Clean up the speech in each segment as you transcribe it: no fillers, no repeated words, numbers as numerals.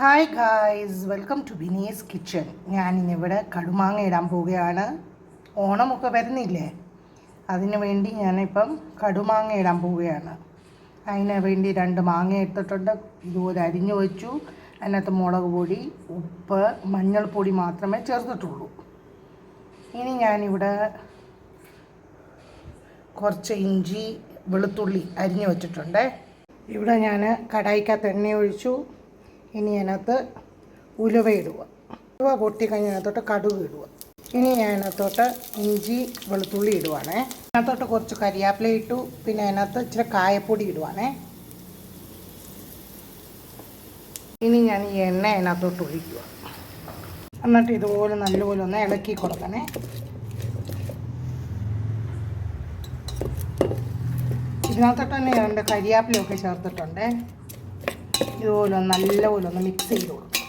Hi guys, welcome to Bini's kitchen. ഞാനിന്നിവിടെ കടുമാങ്ങ ഇടാൻ പോവുകയാണ്. ഓണമൊക്കെ വരുന്നില്ലേ, അതിന് വേണ്ടി ഞാനിപ്പം കടുമാങ്ങ ഇടാൻ പോവുകയാണ്. അതിന് വേണ്ടി 2 മാങ്ങ എടുത്തിട്ടുണ്ട്. ഇതുപോലെ അരിഞ്ഞു വെച്ചു. അതിനകത്ത് മുളക് പൊടി, ഉപ്പ്, മഞ്ഞൾപ്പൊടി മാത്രമേ ചേർത്തിട്ടുള്ളൂ. ഇനി ഞാനിവിടെ കുറച്ച് ഇഞ്ചി, വെളുത്തുള്ളി അരിഞ്ഞു വെച്ചിട്ടുണ്ട്. ഇവിടെ ഞാൻ കടായിക്കകത്ത് എണ്ണ ഒഴിച്ചു. ഇനി അതിനകത്ത് ഉലുവ ഇടുക. ഉലുവ പൊട്ടിക്കഴിഞ്ഞ് അതിനകത്തോട്ട് കടുക് ഇടുക. ഇനി ഞാൻ അതിനകത്തോട്ട് ഇഞ്ചി, വെളുത്തുള്ളി ഇടുവാണേ. അതിനകത്തോട്ട് കുറച്ച് കരിയാപ്പില ഇട്ടു. പിന്നെ അതിനകത്ത് ഇച്ചിരി കായപ്പൊടി ഇടുവാണേ. ഇനി ഞാൻ ഈ എണ്ണ അതിനകത്തോട്ട് ഒഴിക്കുക. എന്നിട്ട് ഇതുപോലെ നല്ലപോലെ ഒന്ന് ഇളക്കി കൊടുക്കണേ. ഇതിനകത്തോട്ട് തന്നെ 2 കരിയാപ്പിലയൊക്കെ ചേർത്തിട്ടുണ്ട്. ഇതുപോലെ നല്ലപോലെ ഒന്ന് മിക്സ് ചെയ്ത് കൊടുക്കും.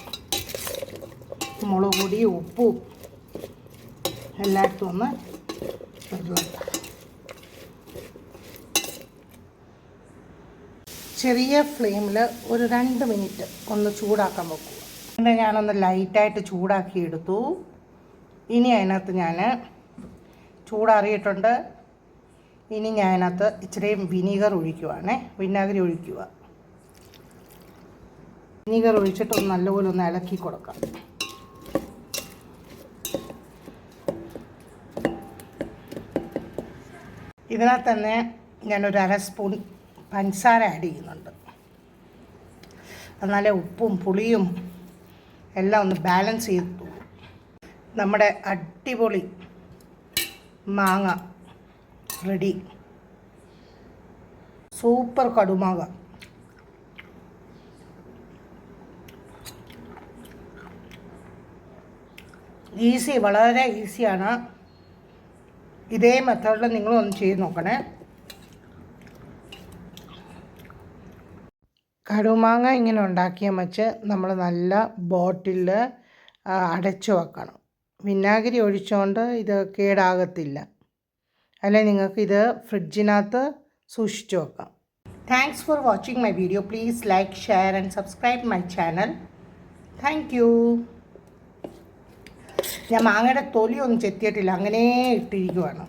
മുളക് പൊടി, ഉപ്പും എല്ലായിടത്തും ഒന്ന് ചെറിയ ഫ്ലെയിമിൽ ഒരു 2 മിനിറ്റ് ഒന്ന് ചൂടാക്കാൻ വെക്കുക. എന്നിട്ട് ഞാനൊന്ന് ലൈറ്റായിട്ട് ചൂടാക്കി എടുത്തു. ഇനി അതിനകത്ത് ഞാൻ ചൂടാറിയിട്ടുണ്ട്. ഇനി ഞാൻ അതിനകത്ത് ഇച്ചിരി വിനാഗിരി ഒഴിക്കുക. വിനീഗർ ഒഴിച്ചിട്ട് നല്ലപോലെ ഒന്ന് ഇളക്കി കൊടുക്കാം. ഇതിനകത്ത് തന്നെ ഞാനൊരു 1/2 സ്പൂൺ പഞ്ചസാര ആഡ് ചെയ്യുന്നുണ്ട്. എന്നാലേ ഉപ്പും പുളിയും എല്ലാം ഒന്ന് ബാലൻസ് ചെയ്തു. നമ്മുടെ അടിപൊളി മാങ്ങ റെഡി. സൂപ്പർ കടുമാങ്ങ. വളരെ ഈസിയാണ്. ഇതേ മെത്തേഡിൽ നിങ്ങളൊന്ന് ചെയ്ത് നോക്കണേ. കടുമാങ്ങ ഇങ്ങനെ ഉണ്ടാക്കിയാൽ വെച്ച് നമ്മൾ നല്ല ബോട്ടിലിൽ അടച്ചു വെക്കണം. വിനാഗിരി ഒഴിച്ചുകൊണ്ട് ഇത് കേടാകത്തില്ല. അല്ലെ നിങ്ങൾക്ക് ഇത് ഫ്രിഡ്ജിനകത്ത് സൂക്ഷിച്ചു വെക്കാം. Thanks for watching my video. Please like, share and subscribe my channel. Thank you. ഞാൻ മാങ്ങയുടെ തൊലിയൊന്നും ചെത്തിയിട്ടില്ല, അങ്ങനെ ഇട്ടിരിക്കുവാണ്.